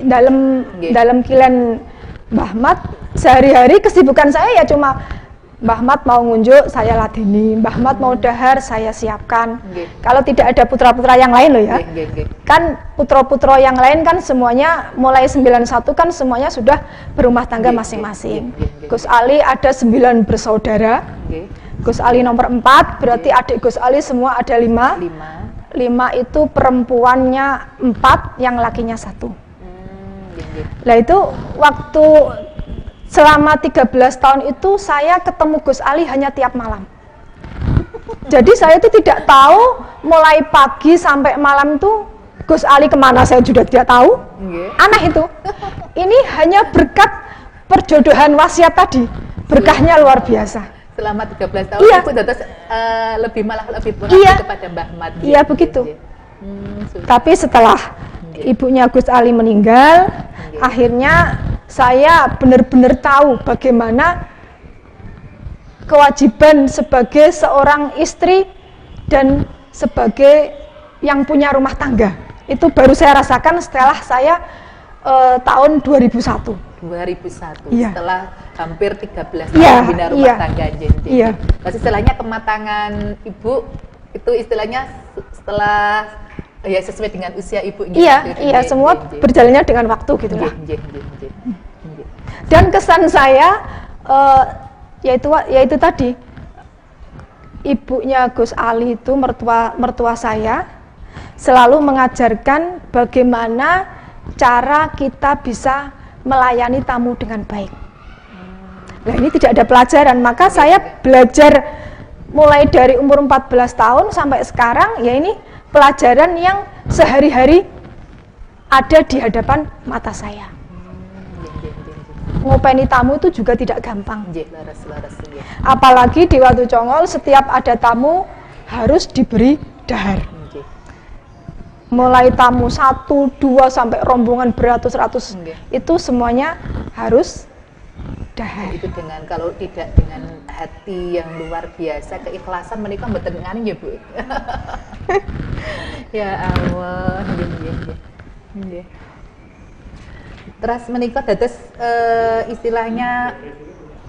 dalam kilen Mbah Mat, sehari-hari kesibukan saya ya cuma Mbah Mat mau ngunjuk, saya ladeni. Mbah Mat mau dahar, saya siapkan. Kalau tidak ada putra-putra yang lain loh ya. Kan putra-putra yang lain kan semuanya mulai 91 kan semuanya sudah berumah tangga masing-masing. Gus Ali ada 9 bersaudara. Gus Ali nomor 4, berarti adik Gus Ali semua ada 5. 5 itu perempuannya 4, yang lakinya 1. Nah itu waktu selama 13 tahun itu saya ketemu Gus Ali hanya tiap malam. Jadi saya itu tidak tahu mulai pagi sampai malam itu Gus Ali kemana saya juga tidak tahu. Aneh itu. Ini hanya berkat perjodohan wasiat tadi. Berkahnya luar biasa. Selama 13 tahun Ibu terus lebih mengabdi kepada Mbah Mat. Iya begitu. Tapi setelah ibunya Gus Ali meninggal, akhirnya saya benar-benar tahu bagaimana kewajiban sebagai seorang istri dan sebagai yang punya rumah tangga. Itu baru saya rasakan setelah saya tahun 2001. 2001, iya. Setelah hampir 13 tahun bina rumah tangga. Iya. Terus istilahnya kematangan Ibu itu istilahnya setelah ya sesuai dengan usia Ibu. Iya, semua berjalannya dengan waktu gitu lah. Dan kesan saya yaitu tadi ibunya Gus Ali itu mertua saya selalu mengajarkan bagaimana cara kita bisa melayani tamu dengan baik. Nah ini tidak ada pelajaran, maka saya belajar mulai dari umur 14 tahun sampai sekarang, ya ini pelajaran yang sehari-hari ada di hadapan mata saya. Ngopeni tamu itu juga tidak gampang. Apalagi di Watu Congol setiap ada tamu harus diberi dahar. Mulai tamu 1, 2 sampai rombongan beratus-ratus itu semuanya harus dahar. Itu dengan kalau tidak dengan hati yang luar biasa, keikhlasan menikah mboten ngene ya Bu. Ya Allah, nggih. Terus menikah dados istilahnya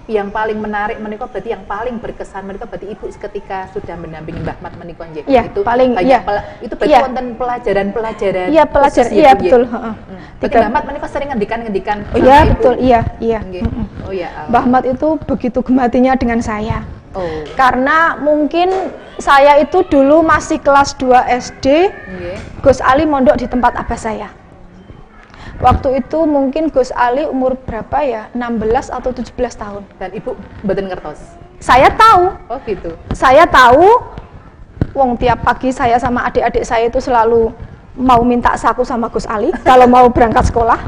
yang paling menarik menikah berarti yang paling berkesan menikah berarti Ibu ketika sudah mendampingi Mbah Mat menikah nggih. Ya, itu paling itu berarti wonten pelajaran-pelajaran. Iya, pelajaran. Iya, betul, heeh. Berarti Mbah Mat menikah sering ngendikan. Oh iya, betul. Iya. Oh ya. Mbah Mat itu begitu gematinya dengan saya. Karena mungkin saya itu dulu masih kelas 2 SD. Gus Ali mondok di tempat abah saya. Waktu itu mungkin Gus Ali umur berapa ya? 16 atau 17 tahun. Dan Ibu mboten ngertos? Saya tahu. Oh gitu. Saya tahu, wong tiap pagi saya sama adik-adik saya itu selalu mau minta saku sama Gus Ali kalau mau berangkat sekolah.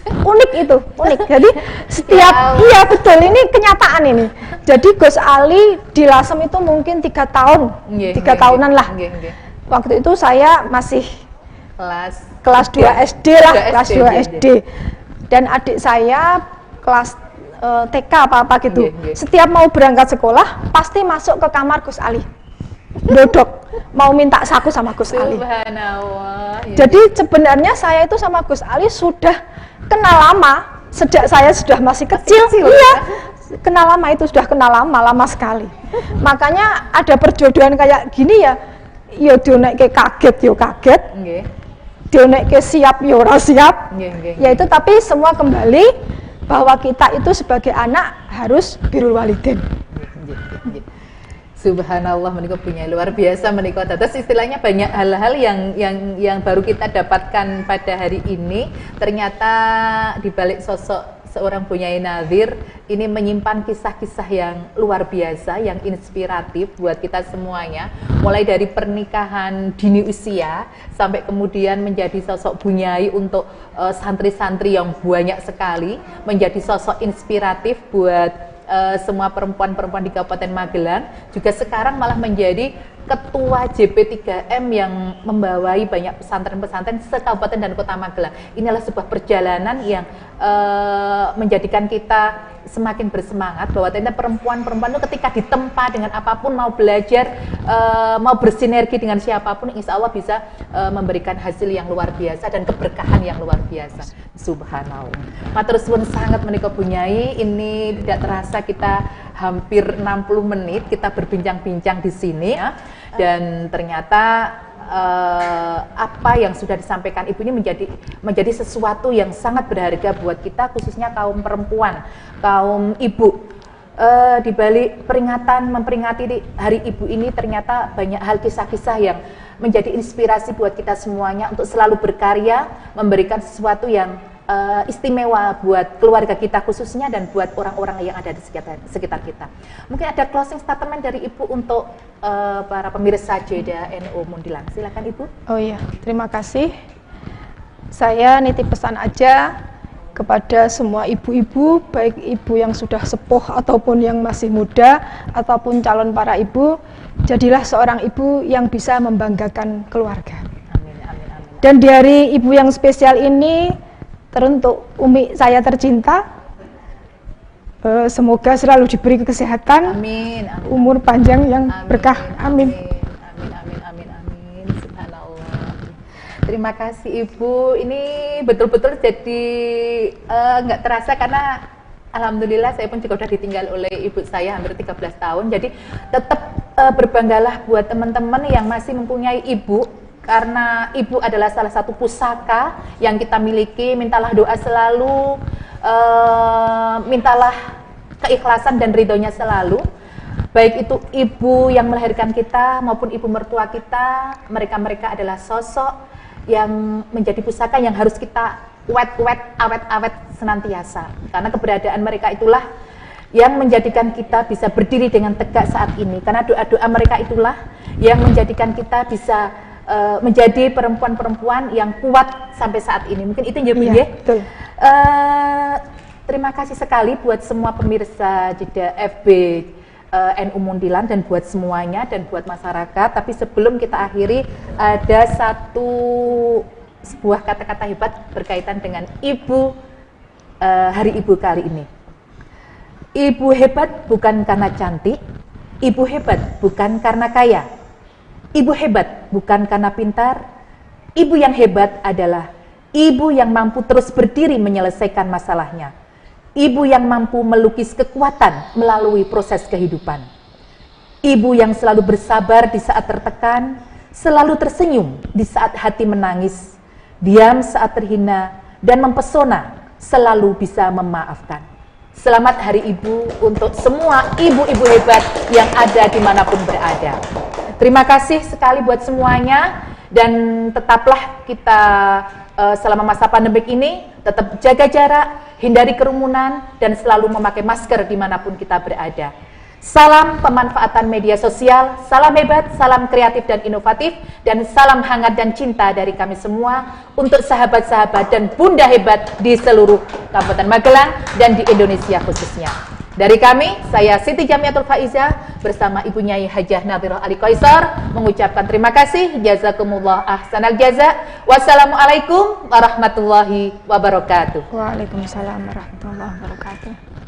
Unik itu, unik. Jadi setiap, iya betul, ini kenyataan ini. Jadi Gus Ali di Lasem itu mungkin 3 tahun, 3 tahunan lah. Waktu itu saya masih kelas 2 SD lah, kelas 2 SD. Dan adik saya kelas TK apa-apa gitu. Setiap mau berangkat sekolah, pasti masuk ke kamar Gus Ali. Dodok, mau minta saku sama Gus Ali. Jadi sebenarnya saya itu sama Gus Ali sudah kenal lama, sejak saya sudah masih kecil. Iya, kenal lama, itu sudah kenal lama sekali. Makanya ada perjodohan kayak gini ya, yo dionek ke kaget yo kaget, dionek ke siap yo ora siap. Ya itu, tapi semua kembali bahwa kita itu sebagai anak harus birrul walidain. Subhanallah, menikah punya luar biasa menikah. Terus istilahnya banyak hal-hal yang baru kita dapatkan pada hari ini. Ternyata di balik sosok seorang Bu Nyai Nadhir ini menyimpan kisah-kisah yang luar biasa, yang inspiratif buat kita semuanya. Mulai dari pernikahan dini usia sampai kemudian menjadi sosok Bu Nyai untuk santri-santri yang banyak sekali, menjadi sosok inspiratif buat semua perempuan-perempuan di Kabupaten Magelang, juga sekarang malah menjadi ketua JP3M yang membawai banyak pesantren-pesantren se-Kabupaten dan Kota Magelang. Inilah sebuah perjalanan yang menjadikan kita semakin bersemangat bahwa ternyata perempuan-perempuan itu ketika ditempa dengan apapun, mau belajar, mau bersinergi dengan siapapun, insya Allah bisa memberikan hasil yang luar biasa dan keberkahan yang luar biasa. Subhanallah. Matur suwun sangat menika Bu Nyai, ini tidak terasa kita hampir 60 menit kita berbincang-bincang di sini ya. Dan ternyata apa yang sudah disampaikan Ibu ini menjadi sesuatu yang sangat berharga buat kita, khususnya kaum perempuan, kaum ibu. Di balik peringatan memperingati di Hari Ibu ini ternyata banyak hal, kisah-kisah yang menjadi inspirasi buat kita semuanya untuk selalu berkarya, memberikan sesuatu yang istimewa buat keluarga kita khususnya dan buat orang-orang yang ada di sekitar kita. Mungkin ada closing statement dari Ibu untuk para pemirsa Jeddah NU Mundilan. Silakan Ibu. Oh iya, terima kasih. Saya nitip pesan aja kepada semua ibu-ibu, baik ibu yang sudah sepuh ataupun yang masih muda ataupun calon para ibu, jadilah seorang ibu yang bisa membanggakan keluarga. Amin, amin, amin. Dan di hari ibu yang spesial ini, teruntuk Umi saya tercinta, semoga selalu diberi kesehatan, amin, amin, umur panjang yang berkah, amin. Amin. Subhanallah. Terima kasih Ibu. Ini betul-betul jadi nggak terasa karena alhamdulillah saya pun juga sudah ditinggal oleh ibu saya hampir 13 tahun. Jadi tetap berbanggalah buat teman-teman yang masih mempunyai ibu. Karena ibu adalah salah satu pusaka yang kita miliki. Mintalah doa selalu, mintalah keikhlasan dan ridhonya selalu. Baik itu ibu yang melahirkan kita maupun ibu mertua kita, mereka adalah sosok yang menjadi pusaka yang harus kita awet senantiasa. Karena keberadaan mereka itulah yang menjadikan kita bisa berdiri dengan tegak saat ini. Karena doa-doa mereka itulah yang menjadikan kita bisa menjadi perempuan-perempuan yang kuat sampai saat ini. Mungkin itu ya Bu ya. Betul. Terima kasih sekali buat semua pemirsa Jeddah FB NU Mundilan dan buat semuanya dan buat masyarakat. Tapi sebelum kita akhiri, ada sebuah kata-kata hebat berkaitan dengan Ibu, Hari Ibu kali ini. Ibu hebat bukan karena cantik, ibu hebat bukan karena kaya. Ibu hebat bukan karena pintar, ibu yang hebat adalah ibu yang mampu terus berdiri menyelesaikan masalahnya. Ibu yang mampu melukis kekuatan melalui proses kehidupan. Ibu yang selalu bersabar di saat tertekan, selalu tersenyum di saat hati menangis, diam saat terhina, dan mempesona selalu bisa memaafkan. Selamat Hari Ibu untuk semua ibu-ibu hebat yang ada dimanapun berada. Terima kasih sekali buat semuanya dan tetaplah kita selama masa pandemik ini tetap jaga jarak, hindari kerumunan dan selalu memakai masker dimanapun kita berada. Salam pemanfaatan media sosial, salam hebat, salam kreatif dan inovatif, dan salam hangat dan cinta dari kami semua untuk sahabat-sahabat dan bunda hebat di seluruh Kabupaten Magelang dan di Indonesia khususnya. Dari kami, saya Siti Jamiatul Faiza bersama Ibu Nyai Hajah Nadhirah Ali Qaisar mengucapkan terima kasih, jazakumullah ahsanal jaza. Wassalamualaikum warahmatullahi wabarakatuh. Waalaikumsalam warahmatullahi wabarakatuh.